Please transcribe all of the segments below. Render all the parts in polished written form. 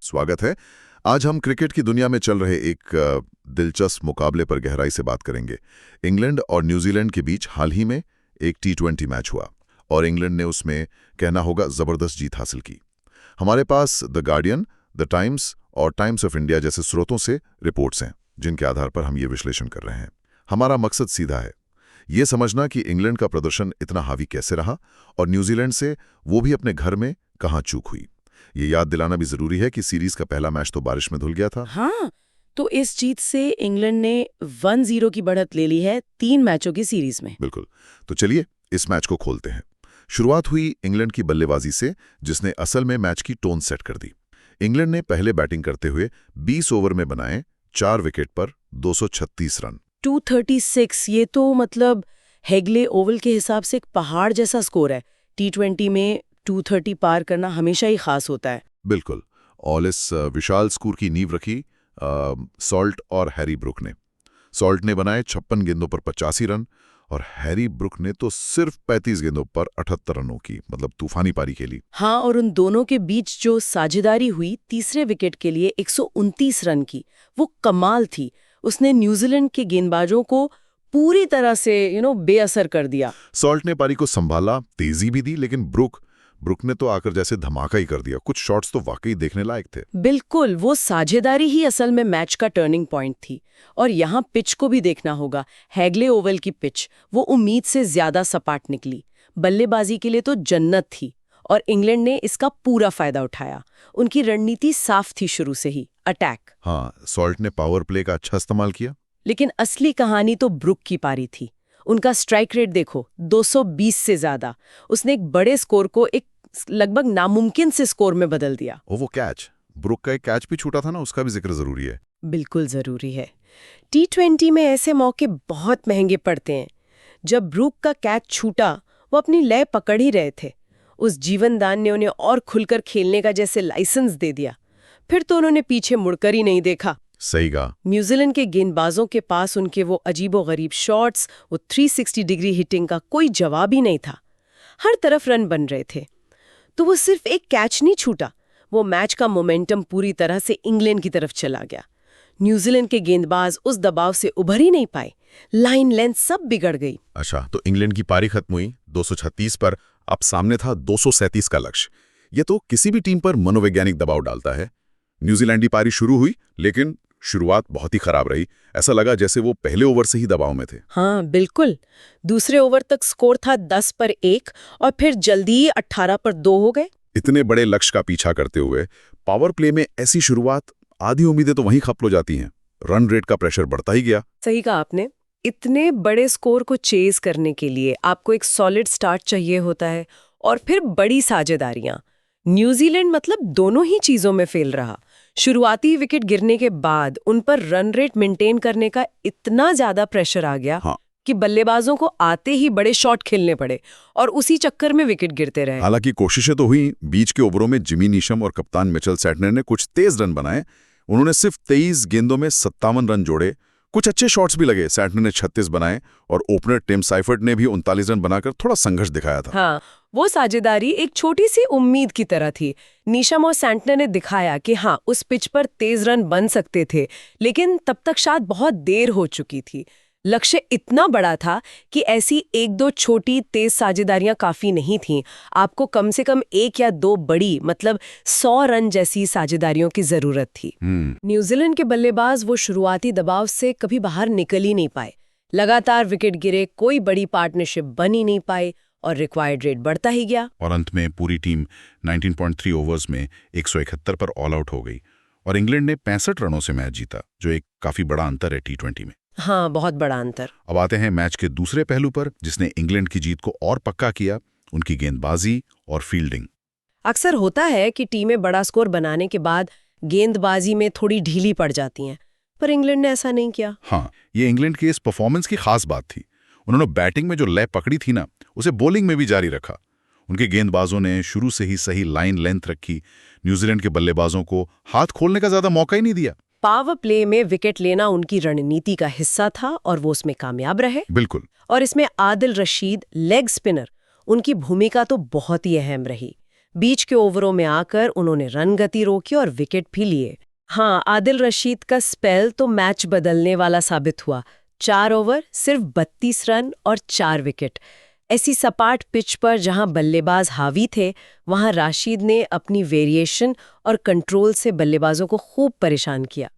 स्वागत है। आज हम क्रिकेट की दुनिया में चल रहे एक दिलचस्प मुकाबले पर गहराई से बात करेंगे। इंग्लैंड और न्यूजीलैंड के बीच हाल ही में एक T20 मैच हुआ और इंग्लैंड ने उसमें कहना होगा जबरदस्त जीत हासिल की। हमारे पास द गार्डियन, द टाइम्स और टाइम्स ऑफ इंडिया जैसे स्रोतों से रिपोर्ट्स हैं जिनके आधार पर हम ये विश्लेषण कर रहे हैं। हमारा मकसद सीधा है, ये समझना कि इंग्लैंड का प्रदर्शन इतना हावी कैसे रहा और न्यूजीलैंड से वो भी अपने घर में कहाँ चूक हुई। ये याद दिलाना भी जरूरी है कि सीरीज का पहला मैच तो बारिश में धुल गया था। हाँ, तो इस जीत से इंग्लैंड ने 1-0 की बढ़त ले ली है 3 मैचों की सीरीज में। बिल्कुल, तो चलिए इस मैच को खोलते हैं। शुरुआत हुई इंग्लैंड की बल्लेबाजी से, जिसने असल में मैच की टोन सेट कर दी। इंग्लैंड ने पहले बैटिंग करते हुए 20 ओवर में बनाए 4 विकेट पर 236 रन। 236, ये तो मतलब हेगले ओवल के हिसाब से एक पहाड़ जैसा स्कोर है। T20 में 230 पार करना हमेशा ही खास होता है। बिल्कुल, और इस विशाल स्कोर की नींव रखी सॉल्ट और हैरी ब्रुक ने। सॉल्ट ने बनाए 56 गेंदों पर 85 रन और हैरी ब्रुक ने तो सिर्फ 35 गेंदों पर 78 रनों की मतलब तूफानी पारी खेली। हाँ, और उन दोनों के बीच जो साझेदारी हुई तीसरे विकेट के लिए 129 रन की, वो कमाल थी। उसने न्यूजीलैंड के गेंदबाजों को पूरी तरह से बेअसर कर दिया। सॉल्ट ने पारी को संभाला, तेजी भी दी, लेकिन ब्रुक ने तो आकर जैसे धमाका ही कर दिया। कुछ शॉट्स तो वाकई देखने लायक थे। बिल्कुल, वो साझेदारी ही असल में मैच का टर्निंग पॉइंट थी। और यहाँ पिच को भी देखना होगा। हैगले ओवल की पिच वो उम्मीद से ज्यादा सपाट निकली। बल्लेबाजी के लिए तो जन्नत थी और इंग्लैंड ने इसका पूरा फायदा उठाया। उनकी रणनीति साफ थी शुरू से ही, अटैक। हाँ, सॉल्ट ने पावर प्ले का अच्छा इस्तेमाल किया। लेकिन असली कहानी तो ब्रुक की पारी थी। उनका स्ट्राइक रेट देखो, 220 से ज्यादा। उसने एक बड़े स्कोर को एक लगभग नामुमकिन से स्कोर में बदल दिया। वो कैच, ब्रुक का एक कैच भी छूटा था ना, उसका भी जिक्र जरूरी है। बिल्कुल जरूरी है। T20 में ऐसे मौके बहुत महंगे पड़ते हैं। जब ब्रुक का कैच छूटा, वो अपनी लय पकड़ ही रहे थे। उस जीवनदान ने उन्हें और खुलकर खेलने का जैसे लाइसेंस दे दिया। फिर तो उन्होंने पीछे मुड़कर ही नहीं देखा। सही कहा। न्यूजीलैंड के गेंदबाजों के पास उनके वो अजीबोगरीब शॉट्स, वो 360 डिग्री हिटिंग का कोई जवाब ही नहीं था। हर तरफ रन बन रहे थे। तो वो सिर्फ एक कैच नहीं छूटा, वो मैच का मोमेंटम पूरी तरह से इंग्लैंड की तरफ चला गया। न्यूजीलैंड के गेंदबाज उस दबाव से उभर ही नहीं पाए। लाइन लेंथ सब बिगड़ गई। अच्छा, तो इंग्लैंड की पारी खत्म हुई 236 पर। अब सामने था 237 का लक्ष्य। ये तो किसी भी टीम पर मनोवैज्ञानिक दबाव डालता है। न्यूजीलैंड की पारी शुरू हुई, लेकिन शुरुआत बहुत ही खराब रही। ऐसा लगा जैसे वो पहले ओवर से ही दबाव में थे। हाँ बिल्कुल, दूसरे ओवर तक स्कोर था 10 पर 1 और फिर जल्दी ही 18 पर 2 हो गए। इतने बड़े लक्ष्य का पीछा करते हुए पावर प्ले में ऐसी शुरुआत, आधी उम्मीदें तो वहीं खत्म हो जाती हैं। रन रेट का प्रेशर बढ़ता ही गया। सही कहा आपने। इतने बड़े स्कोर को चेज करने के लिए आपको एक सॉलिड स्टार्ट चाहिए होता है और फिर बड़ी साझेदारियां। न्यूजीलैंड मतलब दोनों ही चीजों में फेल रहा। शुरुआती विकेट गिरने के बाद उन पर रन रेट मेंटेन करने का इतना ज्यादा प्रेशर आ गया कि बल्लेबाजों को आते ही बड़े शॉट खेलने पड़े और उसी चक्कर में विकेट गिरते रहे। हालांकि कोशिशें तो हुई। बीच के ओवरों में जिमी नीशम और कप्तान मिचेल सैटनर ने कुछ तेज रन बनाए। उन्होंने सिर्फ 23 गेंदों में 57 रन जोड़े। कुछ अच्छे शॉट्स भी लगे। सैटनर ने 36 बनाए और ओपनर टिम साइफर्ट ने भी 39 रन बनाकर थोड़ा संघर्ष दिखाया था। हाँ, वो साझेदारी एक छोटी सी उम्मीद की तरह थी। नीशम और सैंटनर ने दिखाया कि हाँ, उस पिच पर तेज रन बन सकते थे, लेकिन तब तक शायद बहुत देर हो चुकी थी। लक्ष्य इतना बड़ा था कि ऐसी एक दो छोटी तेज साझेदारियां काफी नहीं थीं। आपको कम से कम 1 या 2 बड़ी मतलब 100 रन जैसी साझेदारियों की जरूरत थी। न्यूजीलैंड के बल्लेबाज वो शुरुआती दबाव से कभी बाहर निकल ही नहीं पाए। लगातार विकेट गिरे, कोई बड़ी पार्टनरशिप बन ही नहीं पाई और रिक्वायर्ड रेट बढ़ता ही गया। और अंत में पूरी टीम 19.3 ओवर्स में 171 पर ऑल आउट हो गई और इंग्लैंड ने 65 रनों से मैच जीता, जो एक काफी बड़ा अंतर है T20 में। हाँ, बहुत बड़ा अंतर। अब आते हैं मैच के दूसरे पहलू पर, जिसने इंग्लैंड की जीत को और पक्का किया, उनकी गेंदबाजी और फील्डिंग। अक्सर होता है कि टीमें बड़ा स्कोर बनाने के बाद गेंदबाजी में थोड़ी ढीली पड़ जाती हैं, पर इंग्लैंड ने ऐसा नहीं किया। हाँ, ये इंग्लैंड की इस परफॉर्मेंस की खास बात थी। उन्होंने बैटिंग में जो लय पकड़ी थी ना, उसे बॉलिंग में भी जारी रखा। उनके गेंदबाजों ने शुरू से ही सही लाइन लेंथ रखी। न्यूजीलैंड के बल्लेबाजों को हाथ खोलने का ज्यादा मौका ही नहीं दिया। पावर प्ले में विकेट लेना उनकी रणनीति का हिस्सा था और वो उसमें कामयाब रहे। बिल्कुल। और इसमें आदिल रशीद, लेग स्पिनर, उनकी भूमिका तो बहुत ही अहम रही। बीच के ओवरों में आकर उन्होंने रन गति रोकी और विकेट भी लिए। हाँ, आदिल रशीद का स्पेल तो मैच बदलने वाला साबित हुआ। 4 ओवर, सिर्फ 32 रन और 4 विकेट। ऐसी सपाट पिच पर जहां बल्लेबाज हावी थे, वहां राशिद ने अपनी वेरिएशन और कंट्रोल से बल्लेबाजों को खूब परेशान किया।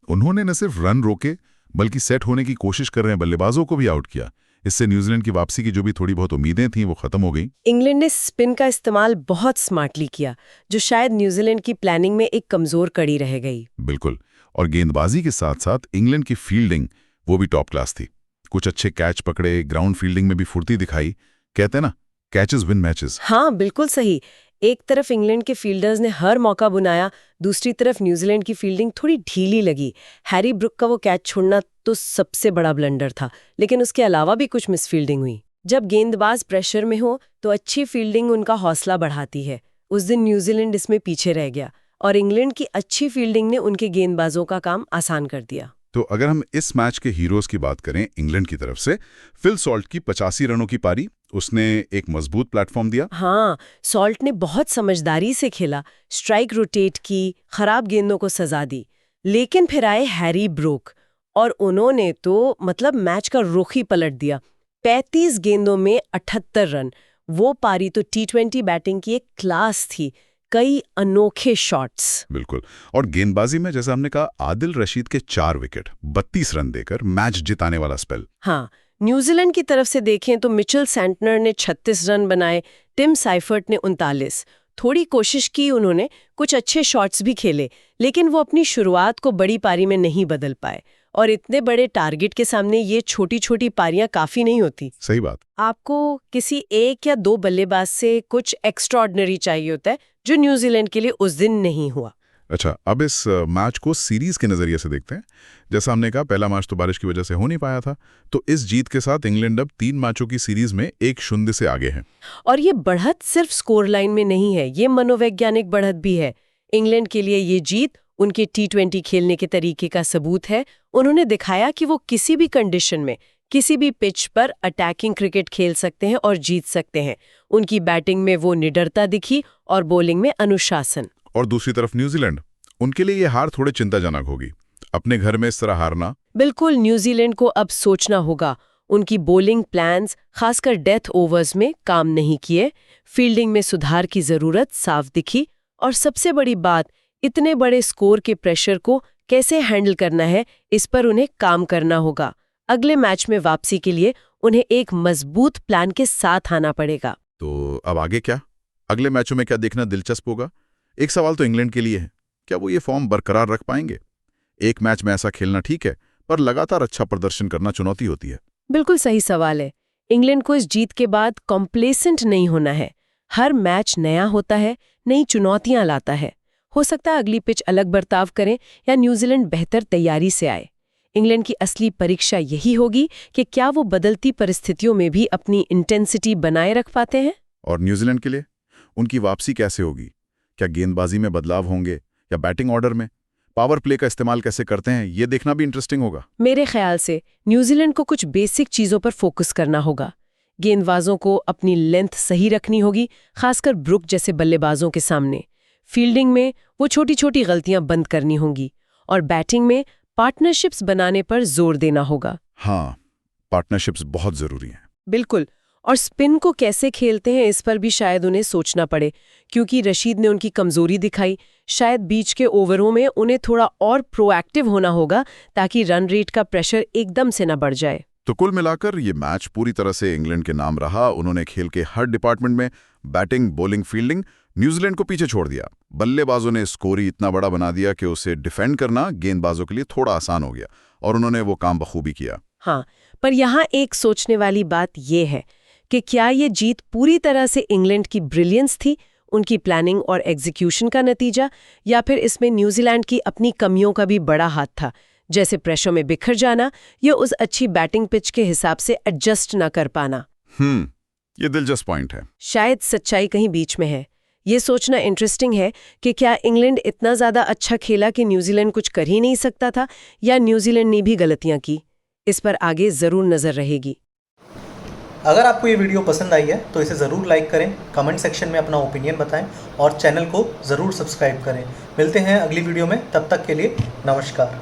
उन्होंने न सिर्फ रन रोके बल्कि सेट होने की कोशिश कर रहे बल्लेबाजों को भी आउट किया। इससे न्यूजीलैंड की वापसी की जो भी थोड़ी बहुत उम्मीदें थीं वो खत्म हो गई। इंग्लैंड ने स्पिन का इस्तेमाल बहुत स्मार्टली किया, जो शायद न्यूजीलैंड की प्लानिंग में एक कमजोर कड़ी रह गई। बिल्कुल, और गेंदबाजी के साथ साथ इंग्लैंड की फील्डिंग वो भी टॉप क्लास थी। कुछ अच्छे कैच पकड़े, ग्राउंड फील्डिंग में भी फुर्ती दिखाई। कहते हैं ना, कैचेस विन मैचेस। हाँ, बिल्कुल सही। एक तरफ इंग्लैंड के फील्डर्स ने हर मौका बुनाया, दूसरी तरफ न्यूजीलैंड की फील्डिंग थोड़ी ढीली लगी। हैरी ब्रुक का वो कैच छोड़ना तो सबसे बड़ा ब्लंडर था, लेकिन उसके अलावा भी कुछ मिसफील्डिंग हुई। जब गेंदबाज प्रेशर में हो तो अच्छी फील्डिंग उनका हौसला बढ़ाती है। उस दिन न्यूजीलैंड इसमें पीछे रह गया और इंग्लैंड की अच्छी फील्डिंग ने उनके गेंदबाजों का काम आसान कर दिया। तो अगर हम इस मैच के हीरोज की बात करें इंग्लैंड की तरफ से, फिल सॉल्ट की 85 रनों की पारी, उसने एक मजबूत प्लेटफॉर्म दिया। हाँ, सॉल्ट ने बहुत समझदारी से खेला, स्ट्राइक रोटेट की, खराब गेंदों को सजा दी। लेकिन फिर आए हैरी ब्रूक और उन्होंने तो मैच का रुख ही पलट दिया। 35 गेंदों में 78 रन। वो पारी तो T20 बैटिंग की एक क्लास थी। कई अनोखे शॉट्स। बिल्कुल, और गेंदबाजी में जैसा हमने कहा, आदिल रशीद के 4 विकेट 32 रन देकर मैच जिताने वाला स्पेल। हाँ, न्यूजीलैंड की तरफ से देखें तो मिचेल सैंटनर ने 36 रन बनाए, टिम साइफर्ट ने 39। थोड़ी कोशिश की उन्होंने, कुछ अच्छे शॉट्स भी खेले, लेकिन वो अपनी शुरुआत को बड़ी पारी में नहीं बदल पाए। और इतने बड़े टारगेट के सामने ये छोटी छोटी पारियां काफी नहीं होती। सही बात। आपको किसी एक या दो बल्लेबाज से कुछ एक्स्ट्राऑर्डिनरी चाहिए होता है, जो न्यूजीलैंड के लिए उस दिन नहीं हुआ। अच्छा, अब इस मैच को सीरीज के नजरिए से देखते हैं। जैसा हमने कहा, पहला मैच तो बारिश की वजह से हो नहीं पाया था, तो इस जीत के साथ इंग्लैंड अब 3 मैचों की सीरीज में 1-0 से आगे है। और ये बढ़त सिर्फ स्कोर लाइन में नहीं है, ये मनोवैज्ञानिक बढ़त भी है। इंग्लैंड के लिए ये जीत उनके T20 खेलने के तरीके का सबूत है। उन्होंने दिखाया कि वो किसी भी कंडीशन में, किसी भी पिच पर अटैकिंग क्रिकेट खेल सकते हैं और जीत सकते हैं। उनकी बैटिंग में वो निडरता दिखी और बॉलिंग में अनुशासन। और दूसरी तरफ न्यूजीलैंड, उनके लिए ये हार थोड़े चिंताजनक होगी। अपने घर में इस तरह हारना। बिल्कुल, न्यूजीलैंड को अब सोचना होगा। उनकी बॉलिंग प्लान्स, खासकर डेथ ओवर्स में काम नहीं किए। फील्डिंग में सुधार की जरूरत साफ दिखी। और सबसे बड़ी बात, इतने बड़े स्कोर के प्रेशर को कैसे हैंडल करना है, इस पर उन्हें काम करना होगा। अगले मैच में वापसी के लिए उन्हें एक मजबूत प्लान के साथ आना पड़ेगा। तो अब आगे क्या? अगले मैचों में क्या देखना दिलचस्प होगा? एक सवाल तो इंग्लैंड के लिए है, क्या वो ये फॉर्म बरकरार रख पाएंगे? एक मैच में ऐसा खेलना ठीक है, पर लगातार अच्छा प्रदर्शन करना चुनौती होती है। बिल्कुल सही सवाल है। इंग्लैंड को इस जीत के बाद कॉम्प्लेसेंट नहीं होना है। हर मैच नया होता है, नई चुनौतियां लाता है। हो सकता है अगली पिच अलग बर्ताव करें या न्यूजीलैंड बेहतर तैयारी से आए। इंग्लैंड की असली परीक्षा यही होगी कि क्या वो बदलती परिस्थितियों में भी अपनी इंटेंसिटी बनाए रख पाते हैं। और न्यूजीलैंड के लिए उनकी वापसी कैसे होगी? क्या गेंदबाजी में बदलाव होंगे या बैटिंग ऑर्डर में? पावर प्ले का इस्तेमाल कैसे करते हैं, ये देखना भी इंटरेस्टिंग होगा। मेरे ख्याल से न्यूजीलैंड को कुछ बेसिक चीजों पर फोकस करना होगा। गेंदबाजों को अपनी लेंथ सही रखनी होगी, खासकर ब्रुक जैसे बल्लेबाजों के सामने। फील्डिंग में वो छोटी छोटी गलतियां बंद करनी होंगी और बैटिंग में पार्टनरशिप्स बनाने पर जोर देना होगा। हाँ, पार्टनरशिप्स बहुत जरूरी हैं। बिल्कुल, और स्पिन को कैसे खेलते हैं इस पर भी शायद उन्हें सोचना पड़े, क्योंकि रशीद ने उनकी कमजोरी दिखाई। शायद बीच के ओवरों में उन्हें थोड़ा और प्रोएक्टिव होना होगा ताकि रन रेट का प्रेशर एकदम से न बढ़ जाए। तो कुल मिलाकर ये मैच पूरी तरह से इंग्लैंड के नाम रहा। उन्होंने खेल के हर डिपार्टमेंट में, बैटिंग, बॉलिंग, फील्डिंग, न्यूजीलैंड को पीछे छोड़ दिया। बल्लेबाजों ने स्कोर ही इतना बड़ा बना दिया कि उसे डिफेंड करना गेंदबाजों के लिए थोड़ा आसान हो गया, और उन्होंने वो काम बखूबी किया। हाँ, पर यहाँ एक सोचने वाली बात ये है कि क्या ये जीत पूरी तरह से इंग्लैंड की ब्रिलियंस थी, उनकी प्लानिंग और एग्जीक्यूशन का नतीजा, या फिर इसमें न्यूजीलैंड की अपनी कमियों का भी बड़ा हाथ था, जैसे प्रेशर में बिखर जाना या उस अच्छी बैटिंग पिच के हिसाब से एडजस्ट न कर पाना। ये दिलचस्प पॉइंट है। शायद सच्चाई कहीं बीच में है। ये सोचना इंटरेस्टिंग है कि क्या इंग्लैंड इतना ज्यादा अच्छा खेला कि न्यूजीलैंड कुछ कर ही नहीं सकता था, या न्यूजीलैंड ने भी गलतियां की। इस पर आगे जरूर नजर रहेगी। अगर आपको ये वीडियो पसंद आई है तो इसे ज़रूर लाइक करें, कमेंट सेक्शन में अपना ओपिनियन बताएं और चैनल को ज़रूर सब्सक्राइब करें। मिलते हैं अगली वीडियो में, तब तक के लिए नमस्कार।